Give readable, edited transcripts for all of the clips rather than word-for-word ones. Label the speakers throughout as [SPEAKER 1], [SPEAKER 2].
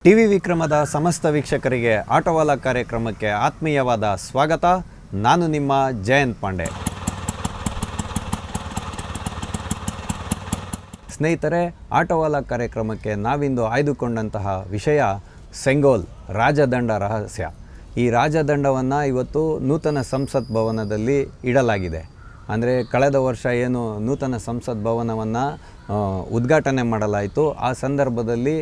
[SPEAKER 1] TV ವಿಕ್ರಮದ ಸಮಸ್ತ ವೀಕ್ಷಕರಿಗೆ ಆಟೋವಾಲ ಕಾರ್ಯಕ್ರಮಕ್ಕೆ ಆತ್ಮೀಯವಾದ ಸ್ವಾಗತ. ನಾನು ನಿಮ್ಮ ಜಯಂತ್ ಪಾಂಡೆ. ಸ್ನೇಹಿತರೆ, ಆಟೋವಾಲ ಕಾರ್ಯಕ್ರಮಕ್ಕೆ ನಾವಿಂದು ಆಯ್ದುಕೊಂಡಂತಹ ವಿಷಯ ಸೆಂಗೋಲ್ ರಾಜದಂಡ ರಹಸ್ಯ. ಈ ರಾಜದಂಡವನ್ನು ಇವತ್ತು ನೂತನ ಸಂಸತ್ ಭವನದಲ್ಲಿ ಇಡಲಾಗಿದೆ. ಅಂದರೆ ಕಳೆದ ವರ್ಷ ಏನು ನೂತನ ಸಂಸತ್ ಭವನವನ್ನು ಉದ್ಘಾಟನೆ ಮಾಡಲಾಯಿತು, ಆ ಸಂದರ್ಭದಲ್ಲಿ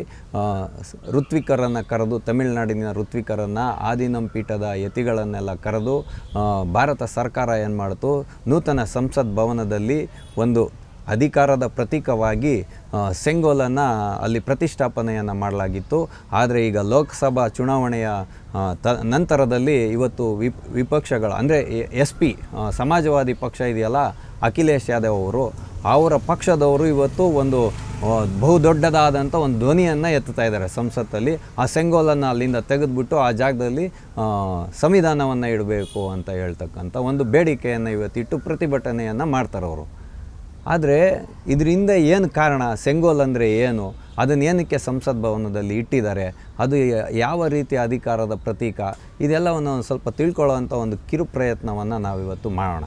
[SPEAKER 1] ಋತ್ವಿಕರನ್ನು ಕರೆದು, ತಮಿಳುನಾಡಿನ ಋತ್ವಿಕರನ್ನು, ಆದಿನಂ ಪೀಠದ ಯತಿಗಳನ್ನೆಲ್ಲ ಕರೆದು ಭಾರತ ಸರ್ಕಾರ ಏನು ಮಾಡಿತು, ನೂತನ ಸಂಸತ್ ಭವನದಲ್ಲಿ ಒಂದು ಅಧಿಕಾರದ ಪ್ರತೀಕವಾಗಿ ಸೆಂಗೋಲನ್ನು ಅಲ್ಲಿ ಪ್ರತಿಷ್ಠಾಪನೆಯನ್ನು ಮಾಡಲಾಗಿತ್ತು. ಆದರೆ ಈಗ ಲೋಕಸಭಾ ಚುನಾವಣೆಯ ನಂತರದಲ್ಲಿ ಇವತ್ತು ವಿಪಕ್ಷಗಳು ಅಂದರೆ SP ಸಮಾಜವಾದಿ ಪಕ್ಷ ಇದೆಯಲ್ಲ, ಅಖಿಲೇಶ್ ಯಾದವ್ ಅವರು, ಅವರ ಪಕ್ಷದವರು ಇವತ್ತು ಒಂದು ಬಹುದೊಡ್ಡದಾದಂಥ ಒಂದು ಧ್ವನಿಯನ್ನು ಎತ್ತುತ್ತಾ ಇದ್ದಾರೆ ಸಂಸತ್ತಲ್ಲಿ. ಆ ಸೆಂಗೋಲನ್ನು ಅಲ್ಲಿಂದ ತೆಗೆದುಬಿಟ್ಟು ಆ ಜಾಗದಲ್ಲಿ ಸಂವಿಧಾನವನ್ನು ಇಡಬೇಕು ಅಂತ ಹೇಳ್ತಕ್ಕಂಥ ಒಂದು ಬೇಡಿಕೆಯನ್ನು ಇವತ್ತಿಟ್ಟು ಪ್ರತಿಭಟನೆಯನ್ನು ಮಾಡ್ತಾರೆ ಅವರು. ಆದರೆ ಇದರಿಂದ ಏನು ಕಾರಣ, ಸೆಂಗೋಲ್ ಅಂದರೆ ಏನು, ಅದನ್ನು ಏನಕ್ಕೆ ಸಂಸತ್ ಭವನದಲ್ಲಿ ಇಟ್ಟಿದ್ದಾರೆ, ಅದು ಯಾವ ರೀತಿಯ ಅಧಿಕಾರದ ಪ್ರತೀಕ, ಇದೆಲ್ಲವನ್ನು ಸ್ವಲ್ಪ ತಿಳ್ಕೊಳ್ಳೋವಂಥ ಒಂದು ಕಿರು ಪ್ರಯತ್ನವನ್ನು ನಾವಿವತ್ತು ಮಾಡೋಣ.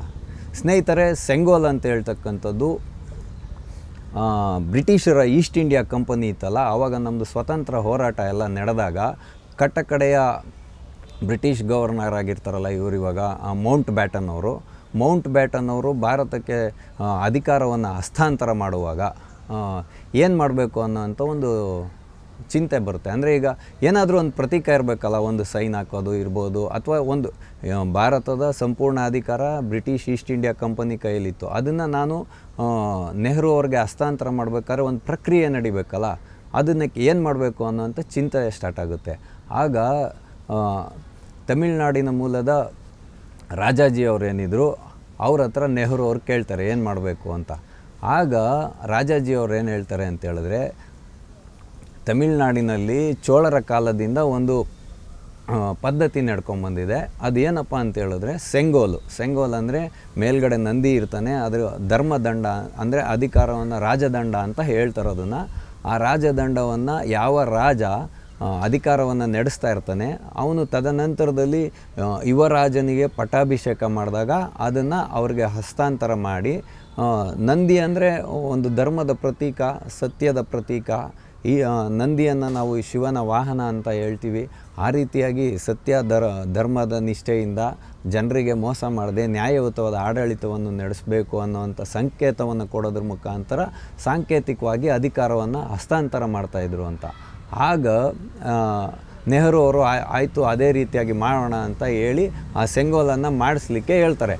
[SPEAKER 1] ಸ್ನೇಹಿತರೆ, ಸೆಂಗೋಲ್ ಅಂತ ಹೇಳ್ತಕ್ಕಂಥದ್ದು ಬ್ರಿಟಿಷರ ಈಸ್ಟ್ ಇಂಡಿಯಾ ಕಂಪನಿ ಇತ್ತಲ್ಲ, ಆವಾಗ ನಮ್ಮದು ಸ್ವತಂತ್ರ ಹೋರಾಟ ಎಲ್ಲ ನಡೆದಾಗ ಕಟ್ಟಕಡೆಯ ಬ್ರಿಟಿಷ್ ಗವರ್ನರ್ ಆಗಿರ್ತಾರಲ್ಲ ಇವರು, ಇವಾಗ ಮೌಂಟ್ ಬ್ಯಾಟನ್ ಅವರು ಭಾರತಕ್ಕೆ ಅಧಿಕಾರವನ್ನು ಹಸ್ತಾಂತರ ಮಾಡುವಾಗ ಏನು ಮಾಡಬೇಕು ಅನ್ನೋಂಥ ಒಂದು ಚಿಂತೆ ಬರುತ್ತೆ. ಅಂದರೆ ಈಗ ಏನಾದರೂ ಒಂದು ಪ್ರತೀಕ ಇರಬೇಕಲ್ಲ, ಒಂದು ಸೈನ್ ಹಾಕೋದು ಇರ್ಬೋದು, ಅಥವಾ ಒಂದು ಭಾರತದ ಸಂಪೂರ್ಣ ಅಧಿಕಾರ ಬ್ರಿಟಿಷ್ ಈಸ್ಟ್ ಇಂಡಿಯಾ ಕಂಪನಿ ಕೈಯಲ್ಲಿತ್ತು, ಅದನ್ನು ನಾನು ನೆಹರು ಅವ್ರಿಗೆ ಹಸ್ತಾಂತರ ಮಾಡಬೇಕಾದ್ರೆ ಒಂದು ಪ್ರಕ್ರಿಯೆ ನಡಿಬೇಕಲ್ಲ, ಅದನ್ನು ಏನು ಮಾಡಬೇಕು ಅನ್ನೋಂಥ ಚಿಂತೆ ಸ್ಟಾರ್ಟ್ ಆಗುತ್ತೆ. ಆಗ ತಮಿಳುನಾಡಿನ ಮೂಲದ ರಾಜಾಜಿ ಅವ್ರು ಏನಿದ್ರು, ಅವ್ರ ಹತ್ರ ನೆಹರು ಅವ್ರು ಕೇಳ್ತಾರೆ ಏನು ಮಾಡಬೇಕು ಅಂತ. ಆಗ ರಾಜಾಜಿ ಅವ್ರು ಏನು ಹೇಳ್ತಾರೆ ಅಂತ ಹೇಳಿದ್ರೆ, ತಮಿಳುನಾಡಿನಲ್ಲಿ ಚೋಳರ ಕಾಲದಿಂದ ಒಂದು ಪದ್ಧತಿ ನಡ್ಕೊಂಬಂದಿದೆ. ಅದೇನಪ್ಪ ಅಂತ ಹೇಳಿದ್ರೆ ಸೆಂಗೋಲ್ ಅಂದರೆ ಮೇಲ್ಗಡೆ ನಂದಿ ಇರ್ತಾನೆ, ಅದರ ಧರ್ಮದಂಡ ಅಂದರೆ ಅಧಿಕಾರವನ್ನು ರಾಜದಂಡ ಅಂತ ಹೇಳ್ತಾರೆ. ಅದನ್ನು ಆ ರಾಜದಂಡವನ್ನು ಯಾವ ರಾಜ ಅಧಿಕಾರವನ್ನು ನಡೆಸ್ತಾ ಇರ್ತಾನೆ, ಅವನು ತದನಂತರದಲ್ಲಿ ಯುವರಾಜನಿಗೆ ಪಟ್ಟಾಭಿಷೇಕ ಮಾಡಿದಾಗ ಅದನ್ನು ಅವ್ರಿಗೆ ಹಸ್ತಾಂತರ ಮಾಡಿ, ನಂದಿ ಅಂದರೆ ಒಂದು ಧರ್ಮದ ಪ್ರತೀಕ, ಸತ್ಯದ ಪ್ರತೀಕ. ಈ ನಂದಿಯನ್ನು ನಾವು ಶಿವನ ವಾಹನ ಅಂತ ಹೇಳ್ತೀವಿ. ಆ ರೀತಿಯಾಗಿ ಧರ್ಮದ ನಿಷ್ಠೆಯಿಂದ ಜನರಿಗೆ ಮೋಸ ಮಾಡದೆ ನ್ಯಾಯಯುತವಾದ ಆಡಳಿತವನ್ನು ನಡೆಸಬೇಕು ಅನ್ನುವಂಥ ಸಂಕೇತವನ್ನು ಕೊಡೋದ್ರ ಮುಖಾಂತರ ಸಾಂಕೇತಿಕವಾಗಿ ಅಧಿಕಾರವನ್ನು ಹಸ್ತಾಂತರ ಮಾಡ್ತಾಯಿದ್ರು ಅಂತ. ಆಗ ನೆಹರು ಅವರು ಆಯಿತು ಅದೇ ರೀತಿಯಾಗಿ ಮಾಡೋಣ ಅಂತ ಹೇಳಿ ಆ ಸೆಂಗೋಲನ್ನು ಮಾಡಿಸ್ಲಿಕ್ಕೆ ಹೇಳ್ತಾರೆ.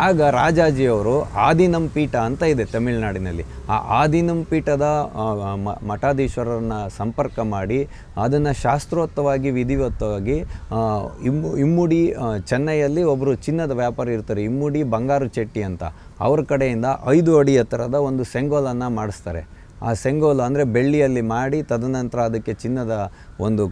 [SPEAKER 1] ಆಗ ರಾಜಾಜಿಯವರು ಆದಿನಂ ಪೀಠ ಅಂತ ಇದೆ ತಮಿಳುನಾಡಿನಲ್ಲಿ, ಆ ಆದಿನಂ ಪೀಠದ ಮಠಾಧೀಶ್ವರರನ್ನ ಸಂಪರ್ಕ ಮಾಡಿ ಅದನ್ನು ಶಾಸ್ತ್ರೋಕ್ತವಾಗಿ ವಿಧಿವತ್ತವಾಗಿ ಇಮ್ಮುಡಿ ಚೆನ್ನೈಯಲ್ಲಿ ಒಬ್ಬರು ಚಿನ್ನದ ವ್ಯಾಪಾರಿ ಇರ್ತಾರೆ, ಇಮ್ಮುಡಿ ಬಂಗಾರು ಚೆಟ್ಟಿ ಅಂತ, ಅವ್ರ ಕಡೆಯಿಂದ 5 ಅಡಿ ಎತ್ತರದ ಒಂದು ಸೆಂಗೋಲನ್ನು ಮಾಡಿಸ್ತಾರೆ. ಆ ಸೆಂಗೋಲು ಅಂದರೆ ಬೆಳ್ಳಿಯಲ್ಲಿ ಮಾಡಿ, ತದನಂತರ ಅದಕ್ಕೆ ಚಿನ್ನದ ಒಂದು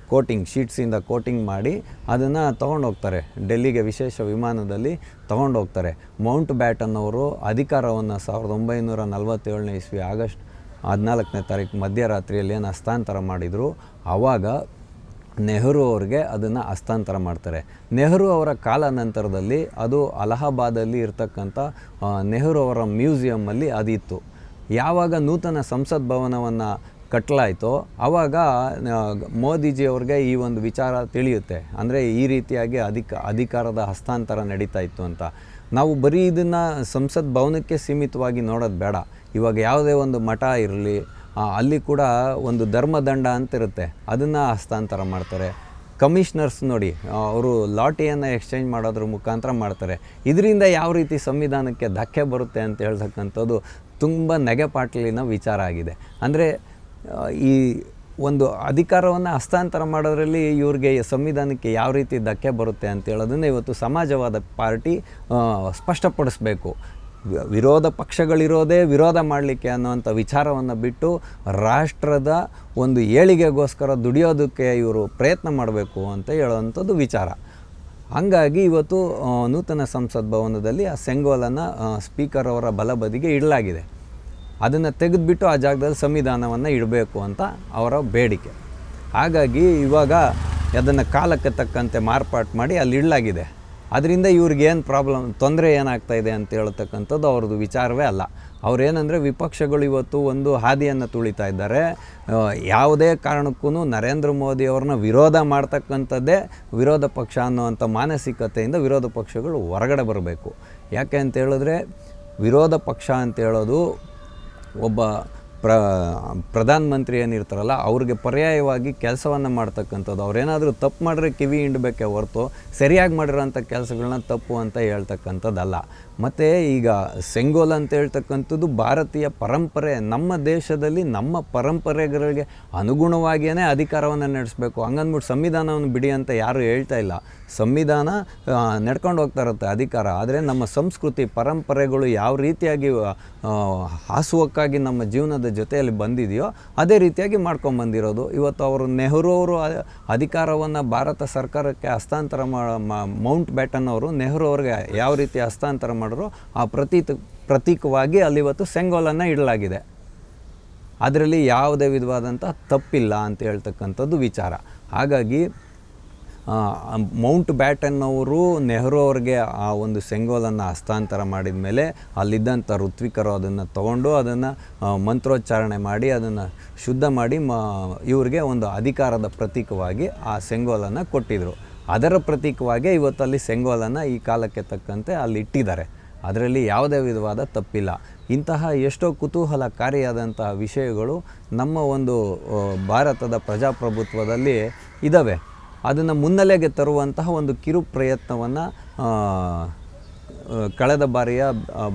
[SPEAKER 1] ಶೀಟ್ಸಿಂದ ಕೋಟಿಂಗ್ ಮಾಡಿ ಅದನ್ನು ತೊಗೊಂಡೋಗ್ತಾರೆ ಡೆಲ್ಲಿಗೆ, ವಿಶೇಷ ವಿಮಾನದಲ್ಲಿ ತೊಗೊಂಡೋಗ್ತಾರೆ. ಮೌಂಟ್ ಬ್ಯಾಟನ್ ಅವರು ಅಧಿಕಾರವನ್ನು 1947ನೇ ಇಸ್ವಿ ಆಗಸ್ಟ್ 14ನೇ ತಾರೀಕು ಮಧ್ಯರಾತ್ರಿಯಲ್ಲಿ ಏನು ಹಸ್ತಾಂತರ ಮಾಡಿದರು, ಆವಾಗ ನೆಹರು ಅವ್ರಿಗೆ ಅದನ್ನು ಹಸ್ತಾಂತರ ಮಾಡ್ತಾರೆ. ನೆಹರು ಅವರ ಕಾಲ ನಂತರದಲ್ಲಿ ಅದು ಅಲಹಾಬಾದಲ್ಲಿ ಇರ್ತಕ್ಕಂಥ ನೆಹರು ಅವರ ಮ್ಯೂಸಿಯಮ್ಮಲ್ಲಿ ಅದಿತ್ತು. ಯಾವಾಗ ನೂತನ ಸಂಸತ್ ಭವನವನ್ನು ಕಟ್ಟಲಾಯಿತೋ ಆವಾಗ ಮೋದಿಜಿಯವ್ರಿಗೆ ಈ ಒಂದು ವಿಚಾರ ತಿಳಿಯುತ್ತೆ. ಅಂದರೆ ಈ ರೀತಿಯಾಗಿ ಅಧಿಕಾರದ ಹಸ್ತಾಂತರ ನಡೀತಾ ಇತ್ತು ಅಂತ. ನಾವು ಬರೀ ಇದನ್ನು ಸಂಸತ್ ಭವನಕ್ಕೆ ಸೀಮಿತವಾಗಿ ನೋಡೋದು ಬೇಡ. ಇವಾಗ ಯಾವುದೇ ಒಂದು ಮಠ ಇರಲಿ, ಅಲ್ಲಿ ಕೂಡ ಒಂದು ಧರ್ಮದಂಡ ಅಂತಿರುತ್ತೆ, ಅದನ್ನು ಹಸ್ತಾಂತರ ಮಾಡ್ತಾರೆ. ಕಮಿಷನರ್ಸ್ ನೋಡಿ, ಅವರು ಲಾಟಿಯನ್ನು ಎಕ್ಸ್ಚೇಂಜ್ ಮಾಡೋದ್ರ ಮುಖಾಂತರ ಮಾಡ್ತಾರೆ. ಇದರಿಂದ ಯಾವ ರೀತಿ ಸಂವಿಧಾನಕ್ಕೆ ಧಕ್ಕೆ ಬರುತ್ತೆ ಅಂತ ಹೇಳ್ತಕ್ಕಂಥದ್ದು ತುಂಬ ನೆಗೆಪಾಟಲಿನ ವಿಚಾರ ಆಗಿದೆ. ಅಂದರೆ ಈ ಒಂದು ಅಧಿಕಾರವನ್ನು ಹಸ್ತಾಂತರ ಮಾಡೋದ್ರಲ್ಲಿ ಇವ್ರಿಗೆ ಸಂವಿಧಾನಕ್ಕೆ ಯಾವ ರೀತಿ ಧಕ್ಕೆ ಬರುತ್ತೆ ಅಂತ ಹೇಳೋದನ್ನು ಇವತ್ತು ಸಮಾಜವಾದ ಪಾರ್ಟಿ ಸ್ಪಷ್ಟಪಡಿಸ್ಬೇಕು. ವಿರೋಧ ಪಕ್ಷಗಳಿರೋದೇ ವಿರೋಧ ಮಾಡಲಿಕ್ಕೆ ಅನ್ನುವಂಥ ವಿಚಾರವನ್ನು ಬಿಟ್ಟು ರಾಷ್ಟ್ರದ ಒಂದು ಏಳಿಗೆಗೋಸ್ಕರ ದುಡಿಯೋದಕ್ಕೆ ಇವರು ಪ್ರಯತ್ನ ಮಾಡಬೇಕು ಅಂತ ಹೇಳುವಂಥದ್ದು ವಿಚಾರ. ಹಾಗಾಗಿ ಇವತ್ತು ನೂತನ ಸಂಸತ್ ಭವನದಲ್ಲಿ ಆ ಸೆಂಗೋಲನ್ನು ಸ್ಪೀಕರ್ ಅವರ ಬಲಬದಿಗೆ ಇಡಲಾಗಿದೆ. ಅದನ್ನು ತೆಗೆದುಬಿಟ್ಟು ಆ ಜಾಗದಲ್ಲಿ ಸಂವಿಧಾನವನ್ನು ಇಡಬೇಕು ಅಂತ ಅವರ ಬೇಡಿಕೆ. ಹಾಗಾಗಿ ಇವಾಗ ಅದನ್ನು ಕಾಲಕ್ಕೆ ತಕ್ಕಂತೆ ಮಾರ್ಪಾಟು ಮಾಡಿ ಅಲ್ಲಿ ಇಡಲಾಗಿದೆ. ಅದರಿಂದ ಇವ್ರಿಗೇನು ತೊಂದರೆ ಏನಾಗ್ತಾಯಿದೆ ಅಂತ ಹೇಳ್ತಕ್ಕಂಥದ್ದು ಅವ್ರದ್ದು ವಿಚಾರವೇ ಅಲ್ಲ. ಅವರೇನೆಂದರೆ ವಿಪಕ್ಷಗಳು ಇವತ್ತು ಒಂದು ಹಾದಿಯನ್ನು ತುಳಿತಾ ಇದ್ದಾರೆ. ಯಾವುದೇ ಕಾರಣಕ್ಕೂ ನರೇಂದ್ರ ಮೋದಿಯವ್ರನ್ನ ವಿರೋಧ ಮಾಡ್ತಕ್ಕಂಥದ್ದೇ ವಿರೋಧ ಪಕ್ಷ ಅನ್ನೋವಂಥ ಮಾನಸಿಕತೆಯಿಂದ ವಿರೋಧ ಪಕ್ಷಗಳು ಹೊರಗಡೆ ಬರಬೇಕು. ಯಾಕೆ ಅಂತ ಹೇಳಿದ್ರೆ ವಿರೋಧ ಪಕ್ಷ ಅಂತ ಹೇಳೋದು ಒಬ್ಬ ಪ್ರಧಾನಮಂತ್ರಿ ಏನಿರ್ತಾರಲ್ಲ ಅವ್ರಿಗೆ ಪರ್ಯಾಯವಾಗಿ ಕೆಲಸವನ್ನು ಮಾಡ್ತಕ್ಕಂಥದ್ದು. ಅವ್ರೇನಾದರೂ ತಪ್ಪು ಮಾಡಿದ್ರೆ ಕಿವಿ ಹಿಂಡಬೇಕೇ ಹೊರತು ಸರಿಯಾಗಿ ಮಾಡಿರೋಂಥ ಕೆಲಸಗಳನ್ನ ತಪ್ಪು ಅಂತ ಹೇಳ್ತಕ್ಕಂಥದ್ದಲ್ಲ. ಮತ್ತು ಈಗ ಸೆಂಗೋಲ್ ಅಂತ ಹೇಳ್ತಕ್ಕಂಥದ್ದು ಭಾರತೀಯ ಪರಂಪರೆ, ನಮ್ಮ ದೇಶದಲ್ಲಿ ನಮ್ಮ ಪರಂಪರೆಗಳಿಗೆ ಅನುಗುಣವಾಗಿಯೇ ಅಧಿಕಾರವನ್ನು ನಡೆಸಬೇಕು. ಹಂಗಂದ್ಬಿಟ್ಟು ಸಂವಿಧಾನವನ್ನು ಬಿಡಿ ಅಂತ ಯಾರೂ ಹೇಳ್ತಾ ಇಲ್ಲ. ಸಂವಿಧಾನ ನಡ್ಕೊಂಡು ಹೋಗ್ತಾ ಇರುತ್ತೆ ಅಧಿಕಾರ. ಆದರೆ ನಮ್ಮ ಸಂಸ್ಕೃತಿ ಪರಂಪರೆಗಳು ಯಾವ ರೀತಿಯಾಗಿ ಹಾಸುವಕ್ಕಾಗಿ ನಮ್ಮ ಜೀವನದ ಜೊತೆಯಲ್ಲಿ ಬಂದಿದೆಯೋ ಅದೇ ರೀತಿಯಾಗಿ ಮಾಡ್ಕೊಂಬಂದಿರೋದು. ಇವತ್ತು ಅವರು ನೆಹರು ಅವರು ಅಧಿಕಾರವನ್ನು ಭಾರತ ಸರ್ಕಾರಕ್ಕೆ ಹಸ್ತಾಂತರ ಮೌಂಟ್ ಬ್ಯಾಟನ್ ಅವರು ನೆಹರು ಅವ್ರಿಗೆ ಯಾವ ರೀತಿ ಹಸ್ತಾಂತರ ಮಾಡಿದ್ರು ಆ ಪ್ರತೀಕವಾಗಿ ಅಲ್ಲಿ ಇವತ್ತು ಸೆಂಗೋಲನ್ನು ಇಡಲಾಗಿದೆ. ಅದರಲ್ಲಿ ಯಾವುದೇ ವಿಧವಾದಂಥ ತಪ್ಪಿಲ್ಲ ಅಂತ ಹೇಳ್ತಕ್ಕಂಥದ್ದು ವಿಚಾರ. ಹಾಗಾಗಿ ಮೌಂಟ್ ಬ್ಯಾಟನ್ ಅವರು ನೆಹರು ಅವ್ರಿಗೆ ಆ ಒಂದು ಸೆಂಗೋಲನ್ನು ಹಸ್ತಾಂತರ ಮಾಡಿದ ಮೇಲೆ ಅಲ್ಲಿದ್ದಂಥ ಋತ್ವಿಕರು ಅದನ್ನು ತೊಗೊಂಡು ಅದನ್ನು ಮಂತ್ರೋಚ್ಚಾರಣೆ ಮಾಡಿ ಅದನ್ನು ಶುದ್ಧ ಮಾಡಿ ಇವ್ರಿಗೆ ಒಂದು ಅಧಿಕಾರದ ಪ್ರತೀಕವಾಗಿ ಆ ಸೆಂಗೋಲನ್ನು ಕೊಟ್ಟಿದ್ದರು. ಅದರ ಪ್ರತೀಕವಾಗಿ ಇವತ್ತು ಅಲ್ಲಿ ಸೆಂಗೋಲನ್ನು ಈ ಕಾಲಕ್ಕೆ ತಕ್ಕಂತೆ ಅಲ್ಲಿ ಇಟ್ಟಿದ್ದಾರೆ. ಅದರಲ್ಲಿ ಯಾವುದೇ ವಿಧವಾದ ತಪ್ಪಿಲ್ಲ. ಇಂತಹ ಎಷ್ಟೋ ಕುತೂಹಲಕಾರಿಯಾದಂತಹ ವಿಷಯಗಳು ನಮ್ಮ ಒಂದು ಭಾರತದ ಪ್ರಜಾಪ್ರಭುತ್ವದಲ್ಲಿ ಇದ್ದಾವೆ. ಅದನ್ನು ಮುನ್ನೆಲೆಗೆ ತರುವಂತಹ ಒಂದು ಕಿರು ಪ್ರಯತ್ನವನ್ನು ಕಳೆದ ಬಾರಿಯ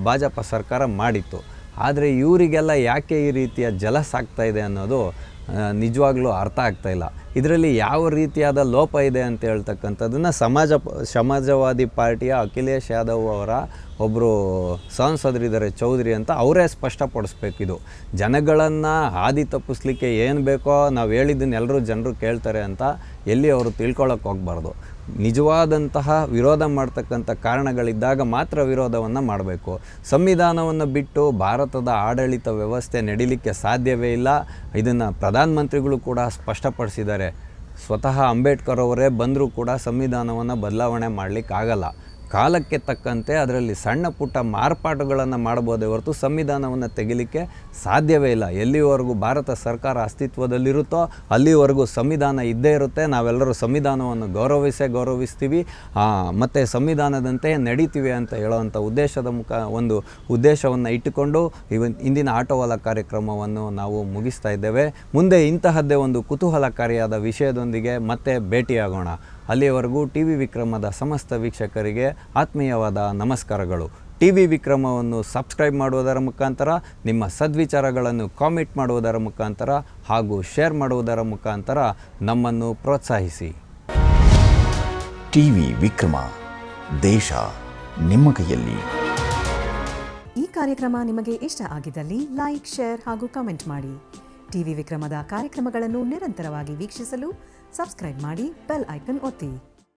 [SPEAKER 1] ಭಾಜಪ ಸರ್ಕಾರ ಮಾಡಿತ್ತು. ಆದರೆ ಇವರಿಗೆಲ್ಲ ಯಾಕೆ ಈ ರೀತಿಯ ಜಲಸ್ ಆಗ್ತಾ ಇದೆ ಅನ್ನೋದು ನಿಜವಾಗ್ಲೂ ಅರ್ಥ ಆಗ್ತಾಯಿಲ್ಲ. ಇದರಲ್ಲಿ ಯಾವ ರೀತಿಯಾದ ಲೋಪ ಇದೆ ಅಂತ ಹೇಳ್ತಕ್ಕಂಥದ್ದನ್ನು ಸಮಾಜವಾದಿ ಪಾರ್ಟಿಯ ಅಖಿಲೇಶ್ ಯಾದವ್ ಅವರ ಒಬ್ಬರು ಸಂಸದರಿದ್ದಾರೆ ಚೌಧರಿ ಅಂತ, ಅವರೇ ಸ್ಪಷ್ಟಪಡಿಸ್ಬೇಕಿದು. ಜನಗಳನ್ನು ಹಾದಿ ತಪ್ಪಿಸ್ಲಿಕ್ಕೆ ಏನು ಬೇಕೋ ನಾವು ಹೇಳಿದ್ದನ್ನು ಎಲ್ಲರೂ ಜನರು ಕೇಳ್ತಾರೆ ಅಂತ ಎಲ್ಲಿ ಅವರು ತಿಳ್ಕೊಳ್ಳೋಕೆ ಹೋಗಬಾರ್ದು. ನಿಜವಾದಂತಹ ವಿರೋಧ ಮಾಡ್ತಕ್ಕಂಥ ಕಾರಣಗಳಿದ್ದಾಗ ಮಾತ್ರ ವಿರೋಧವನ್ನು ಮಾಡಬೇಕು. ಸಂವಿಧಾನವನ್ನು ಬಿಟ್ಟು ಭಾರತದ ಆಡಳಿತ ವ್ಯವಸ್ಥೆ ನಡೀಲಿಕ್ಕೆ ಸಾಧ್ಯವೇ ಇಲ್ಲ. ಇದನ್ನು ಪ್ರಧಾನಮಂತ್ರಿಗಳು ಕೂಡ ಸ್ಪಷ್ಟಪಡಿಸಿದ್ದಾರೆ. ಸ್ವತಃ ಅಂಬೇಡ್ಕರ್ ಅವರೇ ಬಂದರೂ ಕೂಡ ಸಂವಿಧಾನವನ್ನು ಬದಲಾವಣೆ ಮಾಡಲಿಕ್ಕಾಗಲ್ಲ. ಕಾಲಕ್ಕೆ ತಕ್ಕಂತೆ ಅದರಲ್ಲಿ ಸಣ್ಣ ಪುಟ್ಟ ಮಾರ್ಪಾಟುಗಳನ್ನು ಮಾಡಬಹುದೇ ಹೊರತು ಸಂವಿಧಾನವನ್ನು ತೆಗಿಲಿಕ್ಕೆ ಸಾಧ್ಯವೇ ಇಲ್ಲ. ಎಲ್ಲಿವರೆಗೂ ಭಾರತ ಸರ್ಕಾರ ಅಸ್ತಿತ್ವದಲ್ಲಿರುತ್ತೋ ಅಲ್ಲಿವರೆಗೂ ಸಂವಿಧಾನ ಇದ್ದೇ ಇರುತ್ತೆ. ನಾವೆಲ್ಲರೂ ಸಂವಿಧಾನವನ್ನು ಗೌರವಿಸ್ತೀವಿ ಮತ್ತು ಸಂವಿಧಾನದಂತೆ ನಡೀತೀವಿ ಅಂತ ಹೇಳೋವಂಥ ಒಂದು ಉದ್ದೇಶವನ್ನು ಇಟ್ಟುಕೊಂಡು ಇಂದಿನ ಆಟೋವಾಲ ಕಾರ್ಯಕ್ರಮವನ್ನು ನಾವು ಮುಗಿಸ್ತಾ ಇದ್ದೇವೆ. ಮುಂದೆ ಇಂತಹದ್ದೇ ಒಂದು ಕುತೂಹಲಕಾರಿಯಾದ ವಿಷಯದೊಂದಿಗೆ ಮತ್ತೆ ಭೇಟಿಯಾಗೋಣ. ಅಲ್ಲಿಯವರೆಗೂ ಟಿ.ವಿ. ವಿಕ್ರಮದ ಸಮಸ್ತ ವೀಕ್ಷಕರಿಗೆ ಆತ್ಮೀಯವಾದ ನಮಸ್ಕಾರಗಳು. ಟಿ.ವಿ. ವಿಕ್ರಮವನ್ನು ಸಬ್ಸ್ಕ್ರೈಬ್ ಮಾಡುವುದರ ಮುಖಾಂತರ, ನಿಮ್ಮ ಸದ್ವಿಚಾರಗಳನ್ನು ಕಾಮೆಂಟ್ ಮಾಡುವುದರ ಮುಖಾಂತರ ಹಾಗೂ ಶೇರ್ ಮಾಡುವುದರ ಮುಖಾಂತರ ನಮ್ಮನ್ನು ಪ್ರೋತ್ಸಾಹಿಸಿ.
[SPEAKER 2] ಟಿ.ವಿ. ವಿಕ್ರಮ, ದೇಶ ನಿಮ್ಮ ಕೈಯಲ್ಲಿ.
[SPEAKER 3] ಈ ಕಾರ್ಯಕ್ರಮ ನಿಮಗೆ ಇಷ್ಟ ಆಗಿದ್ದಲ್ಲಿ ಲೈಕ್, ಶೇರ್ ಹಾಗೂ ಕಮೆಂಟ್ ಮಾಡಿ. ಟಿ.ವಿ. ವಿಕ್ರಮದ ಕಾರ್ಯಕ್ರಮಗಳನ್ನು ನಿರಂತರವಾಗಿ ವೀಕ್ಷಿಸಲು ಸಬ್ಸ್ಕ್ರೈಬ್ ಮಾಡಿ, ಬೆಲ್ ಐಕನ್ ಒತ್ತಿ.